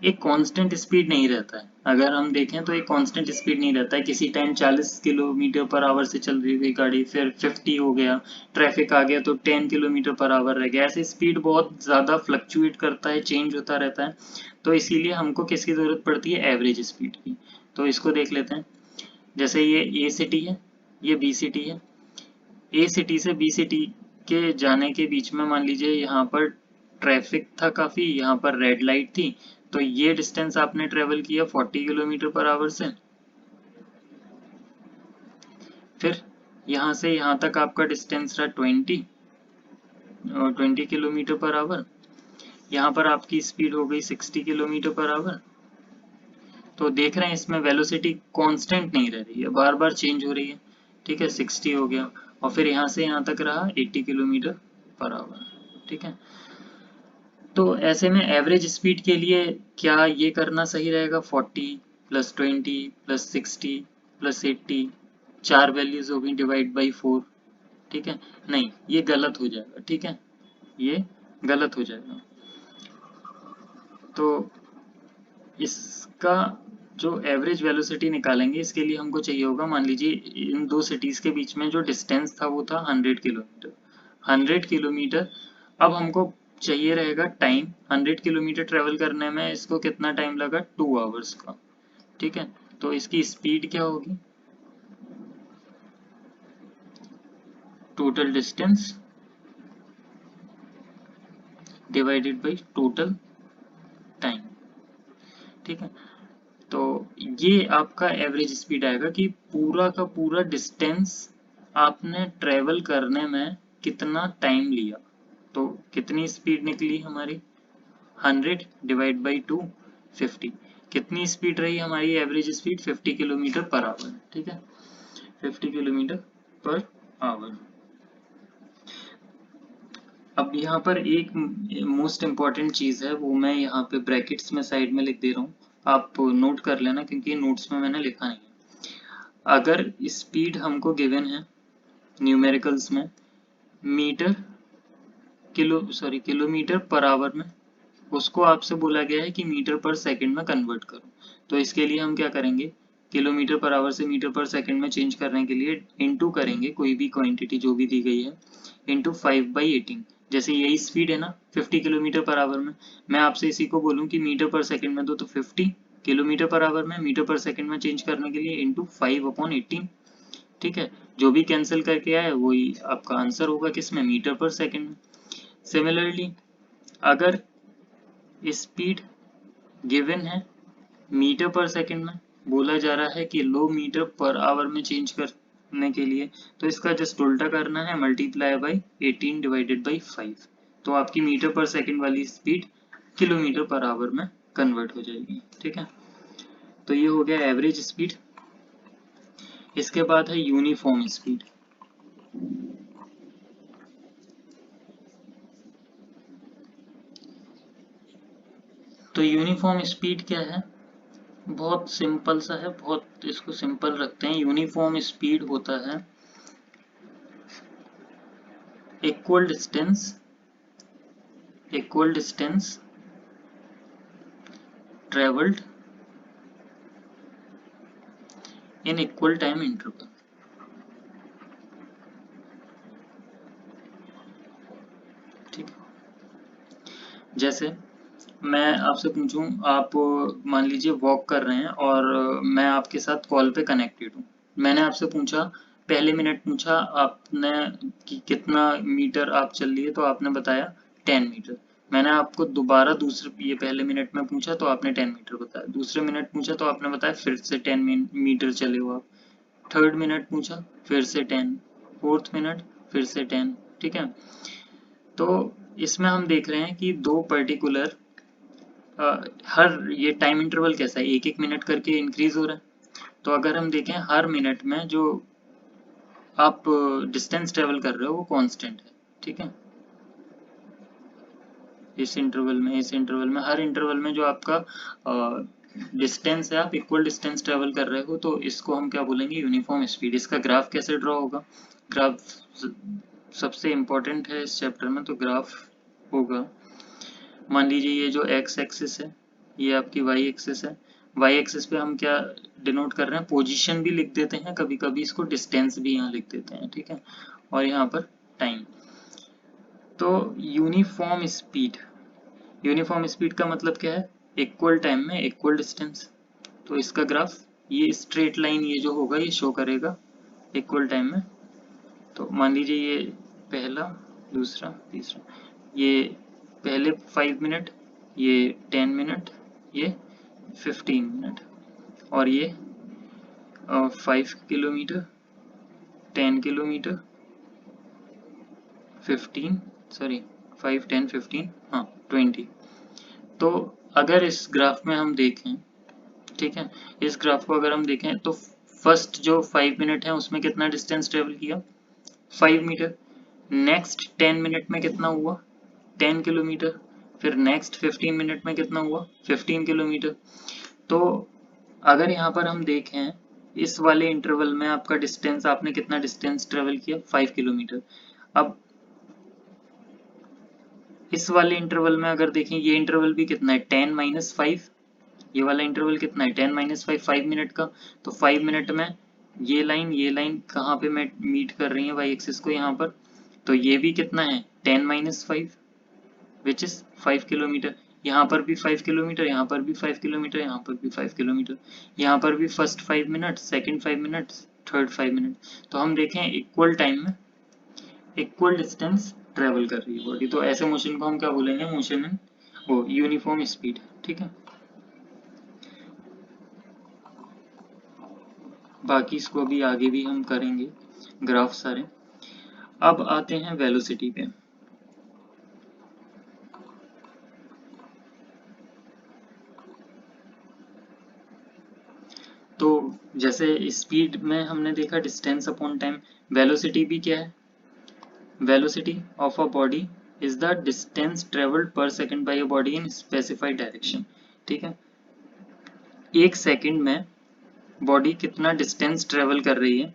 Speaker 1: एक कांस्टेंट स्पीड नहीं रहता है। अगर हम देखें तो एक कांस्टेंट स्पीड नहीं रहता है। किसी टाइम 40 किलोमीटर पर आवर से चल रही हुई गाड़ी फिर 50 हो गया, ट्रैफिक आ गया तो 10 किलोमीटर पर आवर रह गया। ऐसे स्पीड बहुत ज़्यादा फ्लक्चुएट करता है, चेंज होता रहता है। तो इसीलिए हमको किसकी ज़रूरत पड़ती है? एवरेज स्पीड की। तो इसको देख लेते हैं। जैसे ये ए सिटी है, ये बी सिटी है। ए सिटी से बी सिटी के जाने के बीच में मान लीजिए यहाँ पर ट्रैफिक था काफी, यहाँ पर रेड लाइट थी, तो ये डिस्टेंस आपने ट्रेवल किया 40 किलोमीटर पर आवर से। फिर यहाँ से यहाँ तक आपका डिस्टेंस रहा 20 किलोमीटर पर आवर। यहाँ पर आपकी स्पीड हो गई 60 किलोमीटर पर आवर। तो देख रहे हैं इसमें वेलोसिटी कांस्टेंट नहीं रह रही है, बार बार चेंज हो रही है। ठीक है, 60 हो गया, और फिर यहाँ से यहाँ तक रहा 80 किलोमीटर पर आवर। ठीक है, तो ऐसे में एवरेज स्पीड के लिए क्या ये करना सही रहेगा? 40 + 20 + 60 + 80, चार वैल्यूज हो गई, डिवाइड बाई 4। ठीक है, नहीं, ये गलत हो जाएगा। ठीक है, ये गलत हो जाएगा। तो इसका जो एवरेज वेलोसिटी निकालेंगे, इसके लिए हमको चाहिए होगा, मान लीजिए इन दो सिटीज के बीच में जो डिस्टेंस था वो था 100 किलोमीटर। 100 किलोमीटर। अब हमको चाहिए रहेगा टाइम। 100 किलोमीटर ट्रेवल करने में इसको कितना टाइम लगा? 2 आवर्स का। ठीक है, तो इसकी स्पीड क्या होगी? Total distance divided by total time. ठीक है, तो ये आपका एवरेज स्पीड आएगा कि पूरा का पूरा डिस्टेंस आपने ट्रेवल करने में कितना टाइम लिया। तो कितनी स्पीड निकली हमारी 100 डिवाइड बाई 2 50। कितनी स्पीड रही हमारी average speed 50 kilometre per hour. ठीक है, 50 किलोमीटर पर आवर। अब यहाँ पर एक मोस्ट इम्पॉर्टेंट चीज है, वो मैं यहाँ पे ब्रैकेट्स में साइड में लिख दे रहा हूँ, आप नोट कर लेना क्योंकि नोट्स में मैंने लिखा नहीं है। अगर स्पीड हमको गिवन है न्यूमेरिकल्स में किलोमीटर पर आवर में, उसको आपसे बोला गया है कि मीटर पर सेकंड में कन्वर्ट करो। तो इसके लिए हम क्या करेंगे, किलोमीटर पर आवर से मीटर पर सेकंड में चेंज करने के लिए इनटू करेंगे कोई भी क्वांटिटी जो भी दी गई है, इनटू 5/18। जैसे यही स्पीड है ना 50 किलोमीटर पर आवर में, मैं आपसे इसी को बोलूं कि मीटर पर सेकंड में दो तो 50 किलोमीटर पर आवर में मीटर पर सेकंड में चेंज करने के लिए इनटू 5/18। ठीक है, जो भी कैंसिल करके आए वही आपका आंसर होगा किसमें, मीटर पर सेकंड में। सिमिलरली अगर स्पीड गिवन है मीटर पर सेकंड में, बोला जा रहा है किलोमीटर पर आवर में चेंज करने के लिए, तो इसका जस्ट उल्टा करना है, मल्टीप्लाई बाई 18 डिवाइडेड बाई 5। तो आपकी मीटर पर सेकंड वाली स्पीड किलोमीटर पर आवर में कन्वर्ट हो जाएगी। ठीक है, तो ये हो गया एवरेज स्पीड। इसके बाद है यूनिफॉर्म स्पीड। तो यूनिफॉर्म स्पीड क्या है, बहुत सिंपल सा है, बहुत इसको सिंपल रखते हैं। यूनिफॉर्म स्पीड होता है equal distance travelled in equal time interval. ठीक है, जैसे मैं आपसे पूछूं, आप मान लीजिए वॉक कर रहे हैं और मैं आपके साथ कॉल पे कनेक्टेड हूँ। मैंने आपसे पूछा, पहले मिनट पूछा आपने कि कितना मीटर आप चल लिए, तो आपने बताया 10 मीटर। मैंने आपको दोबारा दूसरे ये पहले मिनट में पूछा तो आपने 10 मीटर बताया, दूसरे मिनट पूछा तो आपने बताया फिर से 10 मीटर चले हो आप, थर्ड मिनट पूछा फिर से 10, फोर्थ मिनट फिर से 10। ठीक है, तो इसमें हम देख रहे हैं कि दो पर्टिकुलर हर ये टाइम इंटरवल कैसा है, एक एक मिनट करके इंक्रीज हो रहा है। तो अगर हम देखें हर मिनट में जो आप डिस्टेंस ट्रेवल कर रहे हो वो कांस्टेंट है। ठीक है, इस इंटरवल में हर इंटरवल में जो आपका डिस्टेंस है, आप इक्वल डिस्टेंस ट्रेवल कर रहे हो, तो इसको हम क्या बोलेंगे, यूनिफॉर्म स्पीड। इसका ग्राफ कैसे ड्रॉ होगा, ग्राफ सबसे इंपॉर्टेंट है इस चैप्टर में, तो ग्राफ होगा, मान लीजिए ये जो एक्स एक्सिस है ये आपकी वाई एक्सिस है, वाई एक्सिस पे हम क्या डिनोट कर रहे हैं, पोजीशन भी लिख देते हैं कभी कभी इसको, डिस्टेंस भी यहाँ लिख देते हैं। ठीक है, और यहाँ पर टाइम। तो यूनिफॉर्म स्पीड का मतलब क्या है, इक्वल टाइम में इक्वल डिस्टेंस। तो इसका ग्राफ ये स्ट्रेट लाइन ये जो होगा ये शो करेगा इक्वल टाइम में। तो मान लीजिए ये पहला, दूसरा, तीसरा, ये पहले 5 मिनट, ये 10 मिनट, ये 15 मिनट, और ये 5 किलोमीटर, 10 किलोमीटर, 15, सॉरी 5 10 15, हाँ 20। तो अगर इस ग्राफ में हम देखें, ठीक है, इस ग्राफ को अगर हम देखें तो फर्स्ट जो 5 मिनट है उसमें कितना डिस्टेंस ट्रेवल किया, 5 मीटर। नेक्स्ट 10 मिनट में कितना हुआ, 10 किलोमीटर। फिर नेक्स्ट 15 मिनट में कितना हुआ, 15 किलोमीटर। तो अगर यहाँ पर हम देखें इस वाले इंटरवल में आपका डिस्टेंस, आपने कितना डिस्टेंस ट्रेवल किया, 5 किलोमीटर। अब इस वाले इंटरवल में अगर देखें, ये इंटरवल भी कितना है, 10 माइनस 5। ये वाला इंटरवल कितना है, 10 माइनस 5, 5 मिनट का। तो 5 मिनट में ये लाइन कहाँ पे मीट कर रही है वाई एक्सिस को, यहाँ पर। तो ये भी कितना है, 10 माइनस 5 विच इज 5 किलोमीटर। यहाँ पर भी 5 किलोमीटर, यहाँ पर भी 5 किलोमीटर, यहाँ पर भी 5 किलोमीटर, यहाँ पर भी first 5 minute, second 5 minute, third 5 minute. तो हम देखें इक्वल टाइम में इक्वल डिस्टेंस ट्रेवल कर रही है बॉडी, तो ऐसे मोशन को हम क्या बोलेंगे, मोशन इन वो यूनिफॉर्म स्पीड। ठीक है, बाकी इसको भी आगे भी हम करेंगे ग्राफ सारे। अब आते हैं वेलोसिटी पे। तो जैसे स्पीड में हमने देखा डिस्टेंस अपॉन टाइम, वेलोसिटी भी क्या है? Velocity of a body is the distance travelled per second by a body in specified direction. ठीक है, एक सेकंड में बॉडी कितना डिस्टेंस ट्रेवल कर रही है,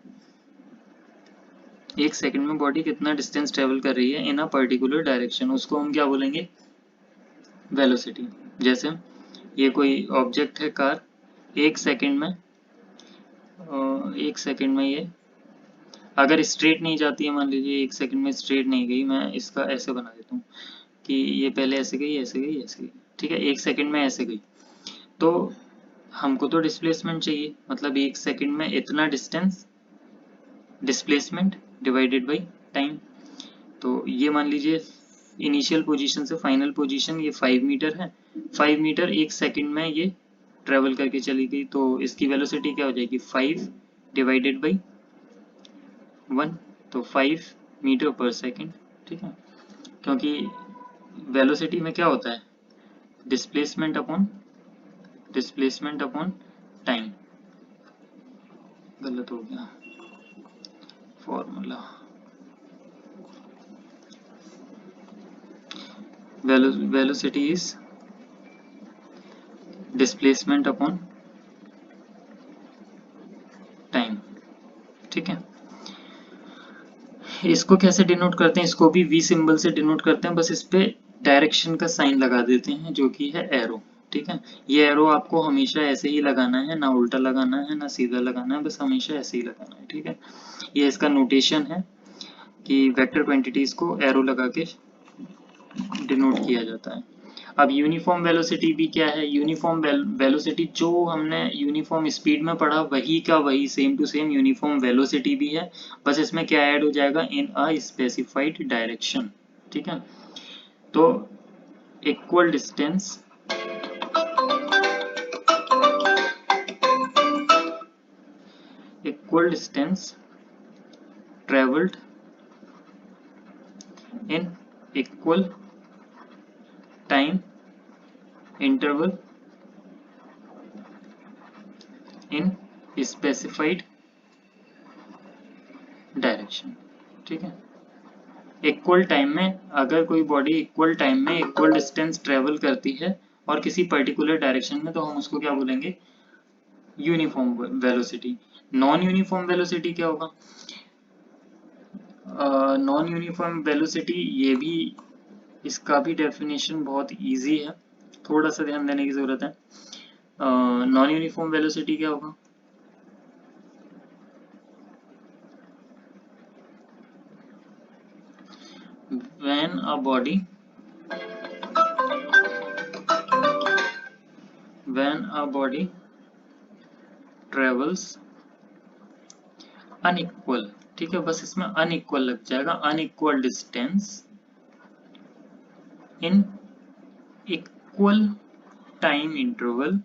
Speaker 1: एक सेकंड में बॉडी कितना डिस्टेंस ट्रेवल कर रही है इन अ पर्टिकुलर डायरेक्शन, उसको हम क्या बोलेंगे? वेलोसिटी। जैसे ये कोई ऑब्जेक्ट है कार, एक सेकंड में ये अगर स्ट्रेट नहीं जाती है, मान लीजिए एक सेकंड में स्ट्रेट नहीं गई, मैं इसका ऐसे बना देता हूँ कि ये पहले ऐसे गई, ऐसे गई, ऐसे गई, ठीक है, एक सेकंड में ऐसे गई, तो हमको तो डिस्प्लेसमेंट चाहिए, मतलब एक सेकंड में इतना distance, displacement divided by time. तो ये मान लीजिए इनिशियल पोजीशन से फाइनल पोजीशन ये 5 मीटर है, 5 मीटर एक सेकंड में ये ट्रेवल करके चली गई, तो इसकी वेलोसिटी क्या हो जाएगी? 5 डिवाइडेड बाई 1, तो 5 मीटर पर सेकंड। ठीक है, क्योंकि वेलोसिटी में क्या होता है? Displacement upon time. गलत हो गया formula, velocity is displacement upon time. ठीक है, इसको कैसे डिनोट करते हैं? इसको भी V सिंबल से डिनोट करते हैं, बस इस पे डायरेक्शन का साइन लगा देते हैं जो कि है एरो। ठीक है, ये एरो आपको हमेशा ऐसे ही लगाना है, ना उल्टा लगाना है ना सीधा लगाना है, बस हमेशा ऐसे ही लगाना है। ठीक है, ये इसका नोटेशन है कि वेक्टर क्वांटिटीज को एरो लगा के डिनोट किया जाता है। अब यूनिफॉर्म वेलोसिटी भी क्या है? यूनिफॉर्म वेलोसिटी जो हमने यूनिफॉर्म स्पीड में पढ़ा वही का वही same to same uniform velocity भी है, बस इसमें क्या ऐड हो जाएगा? In a specified direction. ठीक है, तो equal distance travelled in equal time interval in specified direction. ठीक है, इक्वल टाइम में अगर कोई बॉडी इक्वल टाइम में इक्वल डिस्टेंस ट्रेवल करती है और किसी पर्टिकुलर डायरेक्शन में, तो हम उसको क्या बोलेंगे? Uniform velocity. Non uniform velocity क्या होगा? नॉन यूनिफॉर्म वेलोसिटी, ये भी इसका भी डेफिनेशन बहुत इजी है, थोड़ा सा ध्यान देने की जरूरत है। नॉन यूनिफॉर्म वेलोसिटी क्या होगा? when a body travels unequal, ठीक है, बस इसमें अनइक्वल लग जाएगा, unequal distance in equal time interval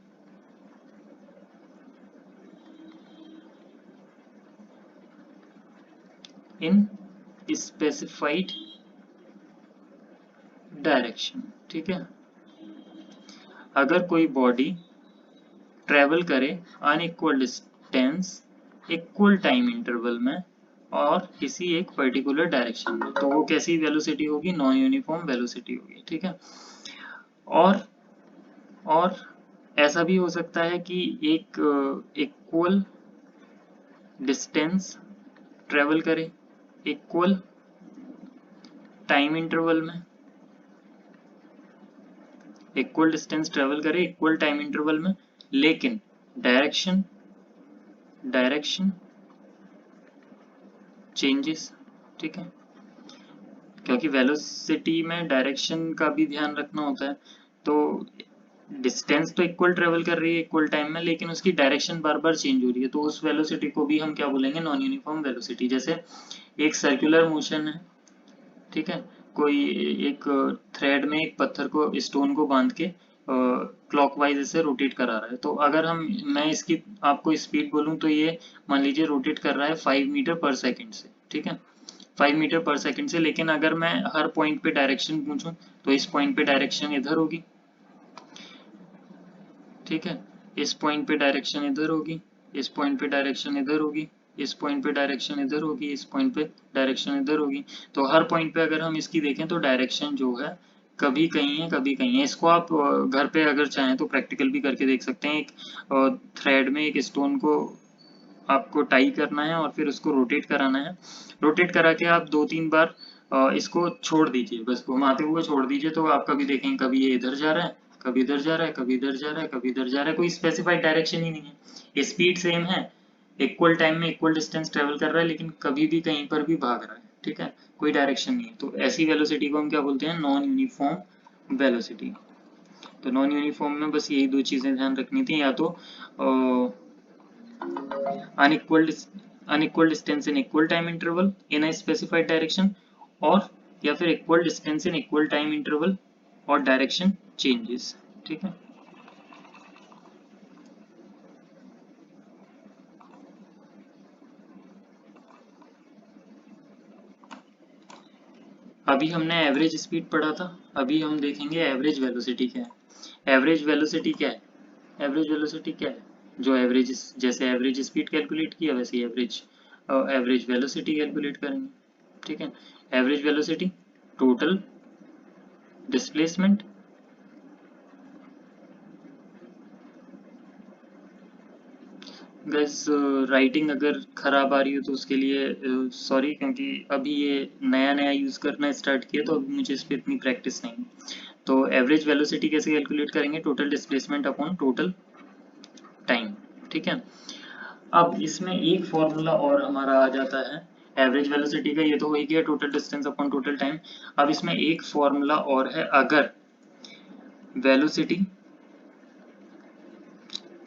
Speaker 1: in specified direction. ठीक है, अगर कोई बॉडी ट्रेवल करे unequal distance equal time interval में और किसी एक पर्टिकुलर डायरेक्शन में, तो वो कैसी वेलोसिटी होगी? नॉन यूनिफॉर्म वेलोसिटी होगी। ठीक है, और ऐसा भी हो सकता है कि एक इक्वल डिस्टेंस ट्रेवल करे इक्वल टाइम इंटरवल में, इक्वल डिस्टेंस ट्रेवल करे इक्वल टाइम इंटरवल में, लेकिन डायरेक्शन चेंजेस। ठीक है, क्योंकि वेलोसिटी में डायरेक्शन का भी ध्यान रखना होता है, तो डिस्टेंस तो इक्वल ट्रेवल कर रही है इक्वल टाइम में, लेकिन उसकी डायरेक्शन बार बार चेंज हो रही है, तो उस वेलोसिटी को भी हम क्या बोलेंगे? Non uniform velocity. जैसे एक सर्कुलर मोशन है, ठीक है, कोई एक थ्रेड में एक पत्थर को, स्टोन को बांध के क्लॉकवाइज इसे रोटेट करा रहा है। तो अगर मैं इसकी आपको स्पीड बोलूं तो ये मान लीजिए रोटेट कर रहा है 5 मीटर पर सेकंड से, ठीक है, 5 मीटर पर सेकंड से। लेकिन अगर मैं हर पॉइंट पे डायरेक्शन पूछूं तो इस पॉइंट पे डायरेक्शन इधर होगी, ठीक है, इस पॉइंट पे डायरेक्शन इधर होगी, इस पॉइंट पे डायरेक्शन इधर होगी, इस पॉइंट पे डायरेक्शन इधर होगी, इस पॉइंट पे डायरेक्शन इधर होगी। तो हर पॉइंट पे अगर हम इसकी देखें तो डायरेक्शन जो है कभी कहीं है कभी कहीं है। इसको आप घर पे अगर चाहें तो प्रैक्टिकल भी करके देख सकते हैं। एक थ्रेड में एक स्टोन को आपको टाई करना है और फिर उसको रोटेट कराना है। रोटेट करा के आप 2-3 बार इसको छोड़ दीजिए, बस घुमाते हुए छोड़ दीजिए। तो आप कभी देखेंगे कभी ये इधर जा रहा है, कभी इधर जा रहा है, कभी इधर जा रहा है, कभी इधर जा रहा है, कोई स्पेसिफाइड डायरेक्शन ही नहीं है। स्पीड सेम है, इक्वल टाइम में इक्वल डिस्टेंस ट्रेवल कर रहा है, लेकिन कभी भी कहीं पर भी भाग रहा है, ठीक है, कोई डायरेक्शन नहीं है। तो ऐसी वेलोसिटी को हम क्या बोलते हैं? Non uniform velocity. तो नॉन यूनिफॉर्म में बस यही दो चीजें ध्यान रखनी थी, या तो unequal distance in equal time interval in a specified direction, और या फिर equal distance in equal time interval और direction changes, ठीक है। अभी हमने एवरेज स्पीड पढ़ा था, अभी हम देखेंगे एवरेज वेलोसिटी क्या है। एवरेज वेलोसिटी क्या है? एवरेज वेलोसिटी क्या है? जो एवरेज, जैसे एवरेज स्पीड कैलकुलेट किया वैसे एवरेज वेलोसिटी कैलकुलेट करेंगे, ठीक है। Average velocity total displacement gas, writing अगर खराब आ रही हो तो उसके लिए सॉरी, क्योंकि अभी ये नया नया यूज करना स्टार्ट किया तो अभी मुझे इस पर इतनी प्रैक्टिस नहीं। तो एवरेज वेलोसिटी कैसे कैलकुलेट करेंगे? Total displacement upon total time, ठीक है। अब इसमें एक फॉर्मूला और हमारा आ जाता है एवरेज वेलोसिटी का, ये तो हो ही गया total distance upon total time. अब इसमें एक फॉर्मूला और है, अगर velocity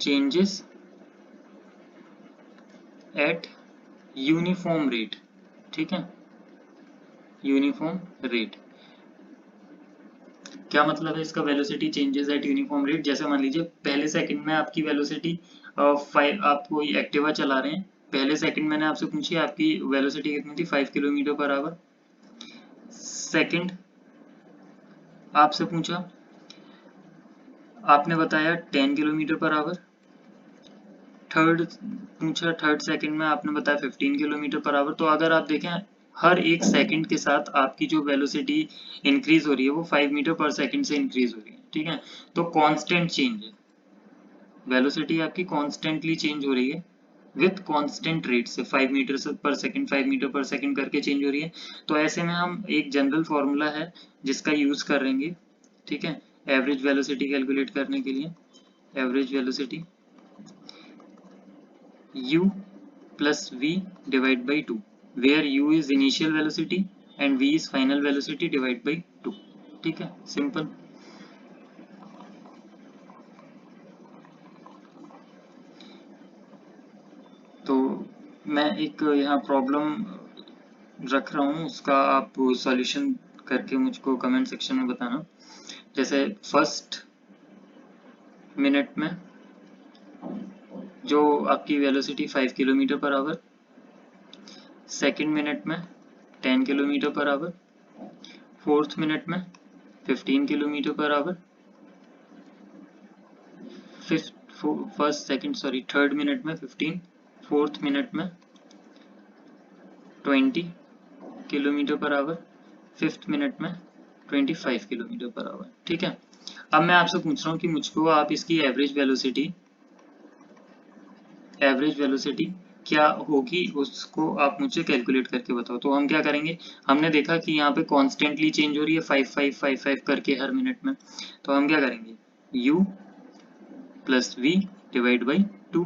Speaker 1: changes at uniform rate, ठीक है, यूनिफॉर्म रेट। क्या मतलब है इसका? Velocity changes at uniform rate. जैसे मान लीजिए पहले सेकंड में आपकी वेलोसिटी 5, आप कोई एक्टिवा चला रहे हैं, पहले सेकंड मैंने आपसे पूछी आपकी वेलोसिटी कितनी थी? 5 किलोमीटर पर आवर। सेकंड आपसे पूछा, आपने बताया 10 किलोमीटर पर आवर। थर्ड पूछा, थर्ड सेकंड में आपने बताया 15 किलोमीटर पर आवर। तो अगर आप देखें हर एक सेकंड के साथ आपकी जो वेलोसिटी इंक्रीज हो रही है वो 5 मीटर पर सेकंड से इंक्रीज हो रही है, ठीक है। तो कांस्टेंट चेंज है, वेलोसिटी आपकी कॉन्स्टेंटली चेंज हो रही है विथ कांस्टेंट रेट से, 5 मीटर पर सेकंड 5 मीटर पर सेकंड करके चेंज हो रही है। तो ऐसे में हम एक जनरल फॉर्मूला है जिसका यूज करेंगे, ठीक है, एवरेज वेलोसिटी कैलकुलेट करने के लिए। Average velocity u plus v divided by 2, where u is initial velocity and v is final velocity divided by 2, ठीक है, सिंपल। तो मैं एक यहाँ प्रॉब्लम रख रहा हूँ, उसका आप सॉल्यूशन करके मुझको कमेंट सेक्शन में बताना। जैसे फर्स्ट मिनट में जो आपकी velocity 5 kilometre per hour, second minute में 10 kilometre per hour, fourth minute में 15 kilometre per hour, third minute में 15, फोर्थ मिनट में 20 kilometre per hour, fifth minute में 25 किलोमीटर पर आवर, ठीक है। अब मैं आपसे पूछ रहा हूँ कि मुझको आप इसकी एवरेज वेलोसिटी क्या होगी उसको आप मुझे कैलकुलेट करके बताओ। तो हम क्या करेंगे, हमने देखा कि यहाँ पे कॉन्स्टेंटली चेंज हो रही है 5 करके हर मिनट में। तो हम क्या करेंगे, u plus V divide by 2।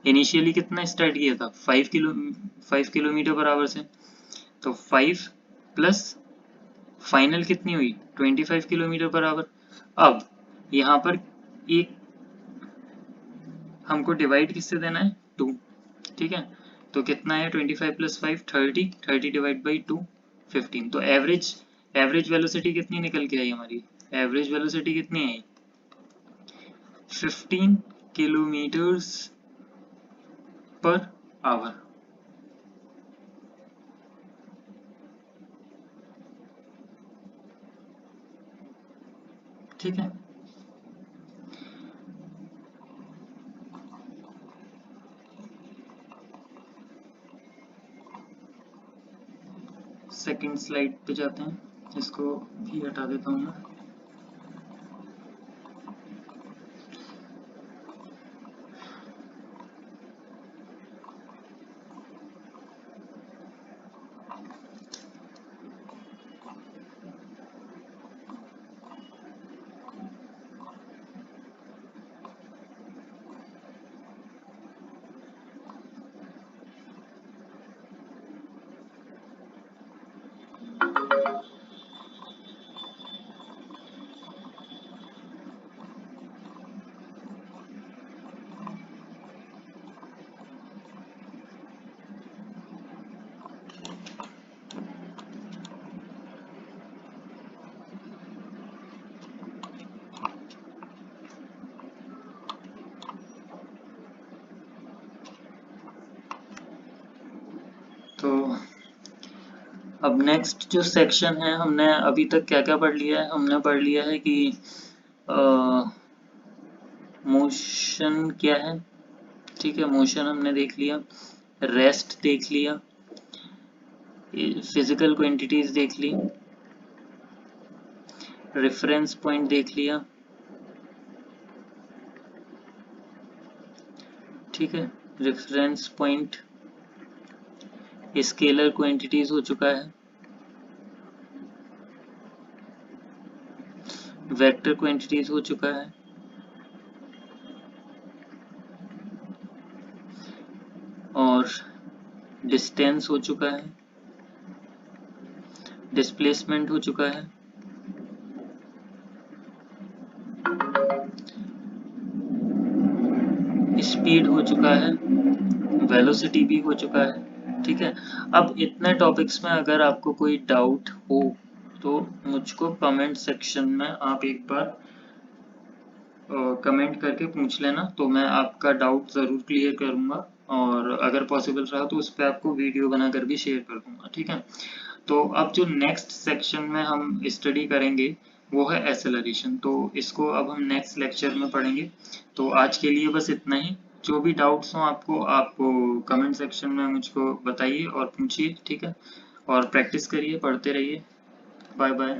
Speaker 1: Initially कितना स्टार्ट किया था? 5 किलोमीटर पर आवर से, तो 5 प्लस फाइनल कितनी हुई? 25 किलोमीटर पर आवर। अब यहाँ पर एक हमको डिवाइड किससे देना है? 2, ठीक है। तो कितना है 25 प्लस 5? 30 divide by 2 15। तो एवरेज वेलोसिटी कितनी निकल के आई हमारी? एवरेज वेलोसिटी कितनी आई? 15 किलोमीटर्स पर आवर। ठीक है, सेकंड स्लाइड पे जाते हैं, इसको भी हटा देता हूँ मैं। तो अब नेक्स्ट जो सेक्शन है, हमने अभी तक क्या क्या पढ़ लिया है? हमने पढ़ लिया है कि मोशन क्या है, ठीक है, मोशन हमने देख लिया, रेस्ट देख लिया, फिजिकल क्वांटिटीज देख ली, रेफरेंस पॉइंट देख लिया, ठीक है, रेफरेंस पॉइंट, स्केलर क्वांटिटीज हो चुका है, वेक्टर क्वांटिटीज हो चुका है, और डिस्टेंस हो चुका है, डिस्प्लेसमेंट हो चुका है, स्पीड हो चुका है, वेलोसिटी भी हो चुका है। ठीक है, अब इतने टॉपिक्स में अगर आपको कोई डाउट हो तो मुझको कमेंट सेक्शन में आप एक बार कमेंट करके पूछ लेना, तो मैं आपका डाउट ज़रूर क्लियर करूँगा, और अगर पॉसिबल रहा तो उस पर आपको वीडियो बनाकर भी शेयर कर दूँगा। ठीक है, तो अब जो नेक्स्ट सेक्शन में हम स्टडी करेंगे वो है एक्सेलरेशन, तो इसको अब हम नेक्स्ट लेक्चर में पढ़ेंगे। तो आज के लिए बस इतना ही। जो भी डाउट्स हों आपको, आप कमेंट सेक्शन में मुझको बताइए और पूछिए। ठीक है, और प्रैक्टिस करिए, पढ़ते रहिए। Bye bye.